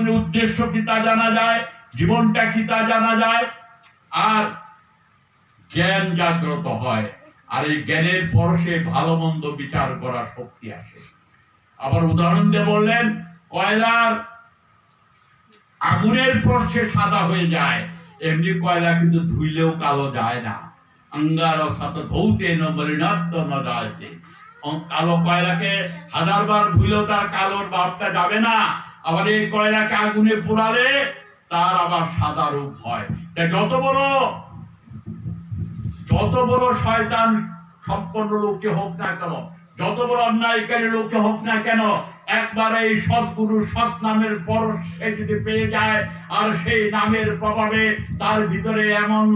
জীবনের উদ্দেশ্য কি তা জানা যায়, জীবনটা কি তা জানা যায়, আর জ্ঞান জাগ্রত হয়। আর এই জ্ঞানের পরশে ভালো মন্দ বিচার করার শক্তি আসে। আবার উদাহরণ দিয়ে বললেন, কয়লার আগুনের পরশে সাদা হয়ে যায়, এমনি কয়লা কিন্তু ধুইলেও কালো যায় না। অঙ্গার সাথে ধৌতে নবরিণাত্ম ন যায়তে। কালো কয়লাকে হাজারবার ধুইলেও তার কালোর ভাবটা যাবে না। আবার এই কয়লাকে আগুনে পোড়ালে তার আবার সাদা রূপ হয়। তাই যত বড় শয়তান সম্পন্ন লোককে হোক না কেন, যত বড় অন্যায়কারী লোককে হোক না কেন, একবার এই সৎগুরু সৎ নামের পরশ সে যদি পেয়ে যায়, আর সেই নামের প্রভাবে তার ভিতরে এমন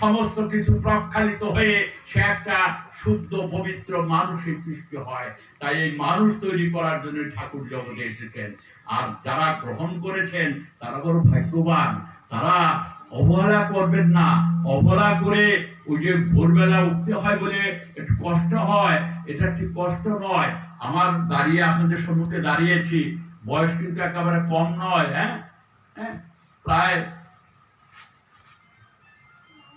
সমস্ত কিছু প্রক্ষালিত হয়ে সে একটা শুদ্ধ পবিত্র মানুষের সৃষ্টি হয়। তাই এই মানুষ তৈরি করার জন্য ঠাকুর জগতে এসেছেন। আর যারা গ্রহণ করেছেন তারা বড় ভাগ্যবান। তারা অবহেলা করবেন না। অবহেলা করে ওই যে ভোরবেলা উঠতে হয় বলে একটু কষ্ট হয়, এটা ঠিক কষ্ট নয়। আমার দাঁড়িয়ে আপনাদের সম্মুখে দাঁড়িয়েছি, বয়স কিন্তু একেবারে কম নয়। হ্যাঁ, প্রায়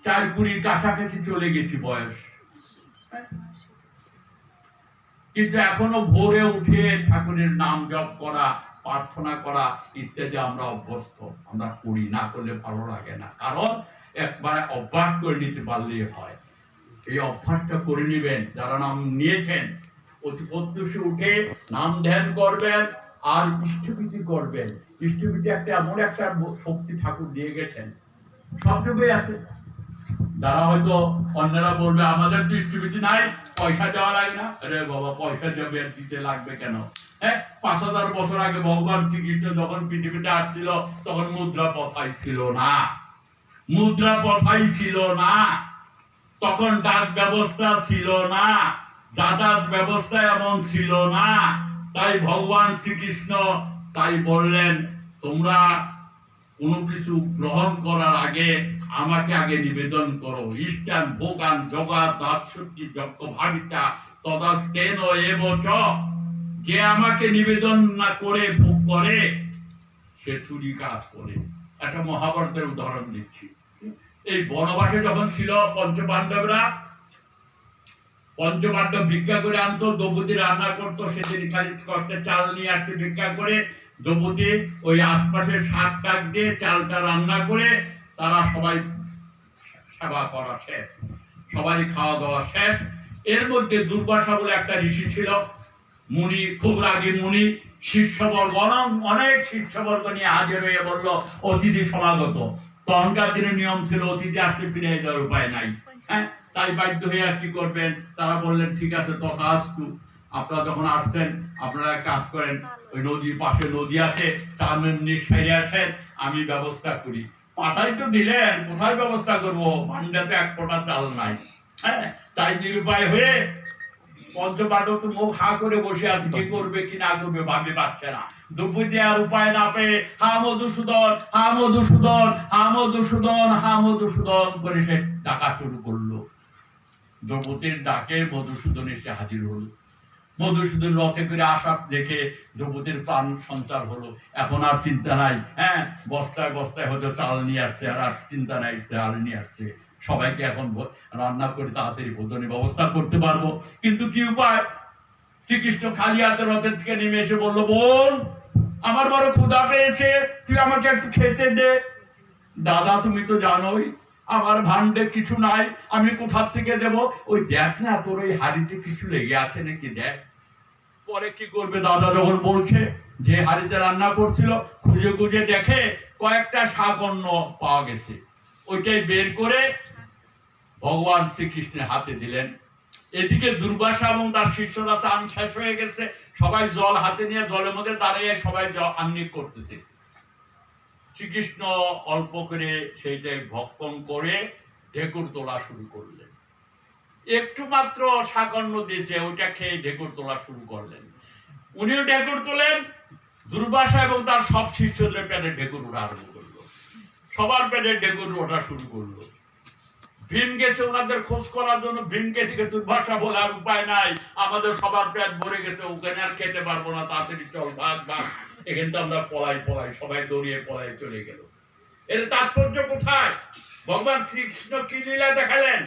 40 কাছাকাছি চলে গেছি বয়স। কিন্তু এখনো ভোরে উঠে ঠাকুরের নাম জপ করা, প্রার্থনা করা ইত্যাদি আমরা অভ্যস্ত। আমরা করি, না করলে ভালো লাগে না। কারণ একবার অভ্যাস করে নিতে পারলেই হয়। এই অভ্যাসটা করে নেবেন। যারা নাম নিয়েছেন অতি প্রত্যুষে উঠে নাম ধ্যান করবেন আর ইষ্টভীতি করবেন। ইষ্টভীতি একটা এমন একটা শক্তি ঠাকুর দিয়ে গেছেন, সবটুকুই আছে। যারা হয়তো অন্যরা বলবে আমাদের তো ইষ্টভীতি নাই, পয়সা দেওয়া লাগে না। আরে বাবা, পয়সা দেবে দিতে লাগবে কেন? 5000 বছর আগে ভগবান শ্রীকৃষ্ণ যখন পৃথিবীতে আসছিল তখন মুদ্রা প্রথাই ছিল না। মুদ্রা প্রথাই ছিল না। তখন ডাক ব্যবস্থা ছিল না, যাতায়াত ব্যবস্থা এমন ছিল না। তাই ভগবান শ্রীকৃষ্ণ তাই বললেন, তোমরা কোনো কিছু গ্রহণ করার আগে আমাকে আগে নিবেদন করো। ইষ্টান ভোগান জগাত দাৎসত্যি যজ্ঞ ভাবিতা তদাস্তেন এব চ। যে আমাকে নিবেদন না করে ভোগ করে সে চুরি কাজ করে। একটা মহাভারতের উদাহরণ দিচ্ছি। এই বনবাসে যখন ছিল পঞ্চপাণ্ডবরা, পঞ্চপাণ্ডব ভিক্ষা করে আনতো, দ্রৌপদী রান্না করতো। সেদিন খালি কষ্টে চাল নিয়ে আসছে ভিক্ষা করে। দ্রৌপদী ওই আশপাশের শাক টাক দিয়ে চালটা রান্না করে তারা সবাই সেবা করা শেষ, সবাই খাওয়া দাওয়া শেষ। এর মধ্যে দুর্বাসা বলে একটা ঋষি ছিল, মুনি, খুব রাগী মুনি। শিষ্যবর্গ, অনেক শিষ্যবর্গ নিয়ে হাজির হয়ে বলল অতিথি সমাগত। তখনকার দিনের নিয়ম ছিল অতিথি আসলে ফিরে যাওয়ার উপায় নাই। তাই বাধ্য হয়ে আর কি করবেন, তারা বললেন ঠিক আছে তথাস্তু, আপনারা যখন আসছেন আপনারা কাজ করেন, ওই নদীর পাশে নদী আছে, তার সাইডে আসেন, আমি ব্যবস্থা করি। পাঠাই তো দিলেন, কোথায় ব্যবস্থা করবো? ভান্ডাতে 1 ফোঁটা চাল নাই। তাই নিরুপায় হয়ে পঞ্চপাণ্ডব তো মুখ হা করে বসে আছে, কি করবে কি না করবে ভাবতে পারছে না। দ্রৌপদী আর উপায় না পেয়ে হা মধুসূদন, হা মধুসূদন, হা মধুসূদন, হা মধুসূদন করে সে ডাকা শুরু করলো। দ্রৌপদীর ডাকে মধুসূদন এসে হাজির হলো। মধুসূদন রথে করে আসা দেখে দ্রৌপদীর প্রাণ সঞ্চার হলো। এখন আর চিন্তা নাই। বস্তায় বস্তায় হয়তো চাল নিয়ে আসছে, আর চিন্তা নাই, চাল নিয়ে আসছে। সবাইকে এখন রান্না করে তাড়াতাড়ি ভোজনের ব্যবস্থা করতে পারবো। কিন্তু কি উপায়? শ্রীকৃষ্ণ খালি হাতে রথের থেকে নেমে এসে বললো, বোন আমার বড় ক্ষুধা পেয়েছে, তুই আমাকে একটু খেতে দে। দাদা তুমি তো জানোই আমার ভান্ডে কিছু নাই, আমি কোথার থেকে দেব? ওই দেখ না তোর ওই হাড়িতে কিছু লেগে আছে নাকি, দেখ। পরে কি করবে, দাদা যখন বলছে, যে হাড়িতে রান্না করছিল খুঁজে খুঁজে দেখে কয়েকটা শাক অন্ন পাওয়া গেছে। ওইটাই বের করে ভগবান শ্রীকৃষ্ণের হাতে দিলেন। এদিকে দুর্বাসা এবং তার শিষ্যরা চান শেষ হয়ে গেছে, সবাই জল হাতে নিয়ে জলের মধ্যে দাঁড়িয়ে সবাই আহ্নিক করতেছে। শ্রীকৃষ্ণ অল্প করে সেইটাই ভক্ষণ করে ঢেকুর তোলা শুরু করলেন। একটু মাত্র শাকন্ন দিয়েছে, ওইটা খেয়ে ঢেকুর তোলা শুরু করলেন। উনিও ঢেকুর তোলেন, দুর্বাসা এবং তার সব শিষ্যদের পেটে ঢেকুর ওঠা আরম্ভ করলো। সবার পেটে ঢেকুর ওঠা শুরু করলো। ভীম গেছে ওনাদের খোঁজ করার জন্য। ভীমকে থেকে দুর্বাসা বলে আর উপায় নাই, আমাদের সবার পেট ভরে গেছে, ওখানে আর খেতে পারবো না, তাড়াতাড়ি চল ভাগ ভাগ। এখানে তো আমরা পলাই সবাই দৌড়িয়ে পলাই চলে গেল। এর তাৎপর্য কোথায়? ভগবান শ্রীকৃষ্ণ কি লীলা দেখালেন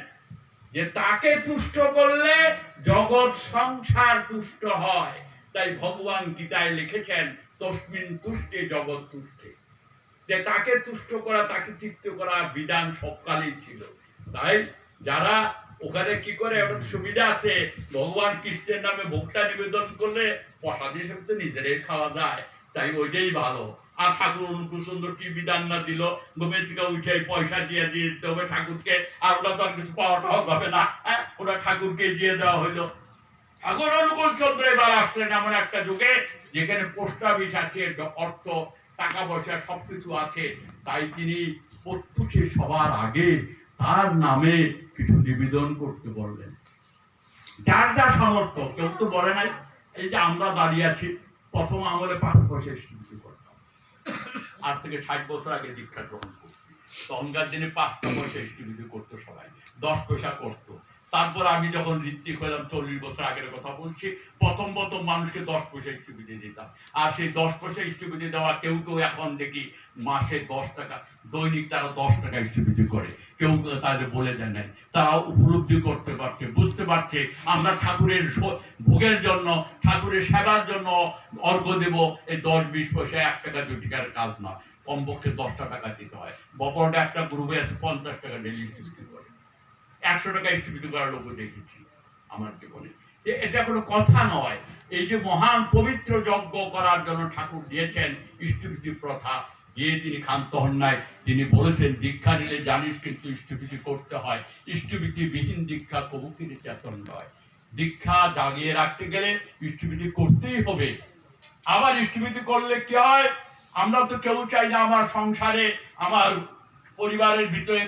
যে তাকে তুষ্ট করলে জগৎ সংসার তুষ্ট হয়। তাই ভগবান গীতায় লিখেছেন তস্মিন তুষ্টে জগৎ তুষ্টে, যে তাকে তুষ্ট করা, তাকে তৃপ্ত করা বিধান সবকালেই ছিল। তাই যারা ওখানে কি করে, এমন সুবিধা আছে, ভগবান কৃষ্ণের নামে ভোগটা নিবেদন করলে প্রসাদ হিসেবে তো নিজেরাই খাওয়া যায়, তাই ওইটাই ভালো। আর ঠাকুর অনুকূল সুন্দর কি বিধান না দিল, ঘুমের থেকে উঠে পয়সা দিয়ে দিতে হবে ঠাকুরকে, আর ওরা তো আর কিছু পাওয়াটা হবে না, হ্যাঁ, ওরা ঠাকুরকে দিয়ে দেওয়া হইলো। ঠাকুর অনুকূল চন্দ্র এবার আসলেন এমন একটা যুগে যেখানে পোস্টাবিজ আছে, অর্থ টাকা পয়সা সবকিছু আছে, তাই তিনি প্রত্যুষে সবার আগে তার নামে কিছু নিবেদন করতে বললেন। যার যা সামর্থ্য, কেউ তো বলে নাই। এই যে আমরা দাঁড়িয়ে আছি, প্রথম আমলে 5 পয়সা ইস্টিবিটি করতাম, আজ থেকে 60 বছর আগে দীক্ষা গ্রহণ করছি। তখনকার দিনে 5 পয়সা ইস্টিবিটি করতো সবাই, 10 পয়সা করতো। তারপর আমি যখন ঋত্বিক হলাম, 40 বছর আগের কথা বলছি, প্রথম মানুষকে 10 পয়সা ইস্টিবিটি দিতাম। আর সেই 10 পয়সা ইস্টিবিটি দেওয়া কেউ এখন দেখি মাসে 10 টাকা, দৈনিক তারা 10 টাকা ইস্টিবিটি করে। কেউ তাদের বলে দেয় নাই, তারা উপলব্ধি করতে পারছে, বুঝতে পারছে আমরা ঠাকুরের ভোগের জন্য, ঠাকুরের সেবার জন্য অর্ঘ্য দেব। এই 10-20 পয়সা 1 টাকা 2 টাকার কাজ নয়, কমপক্ষে 10টা টাকা দিতে হয়। বপরটা একটা গ্রুপে আছে 50 টাকা ডেলি ইস্টিবিটি করে, 100 টাকা ইস্টিবিটি করার লোক দেখেছি আমার জীবনে। এটা কোনো কথা নয়। এই যে মহান পবিত্র যজ্ঞ করার জন্য ঠাকুর দিয়েছেন ইষ্টভীতি প্রথা, দিয়ে তিনি ক্ষান্ত হন নাই। তিনি বলেছেন দীক্ষা নিলে জানিস কিন্তু ইষ্টভীতি করতে হয়, ইষ্টভীতি বিহীন দীক্ষা কবুকির চেতন নয়। দীক্ষা জাগিয়ে রাখতে গেলে ইষ্টভীতি করতেই হবে। আবার ইষ্টভীতি করলে কি হয়, আমরা তো কেউ চাই না আমার সংসারে, আমার পরিবারের ভিতরে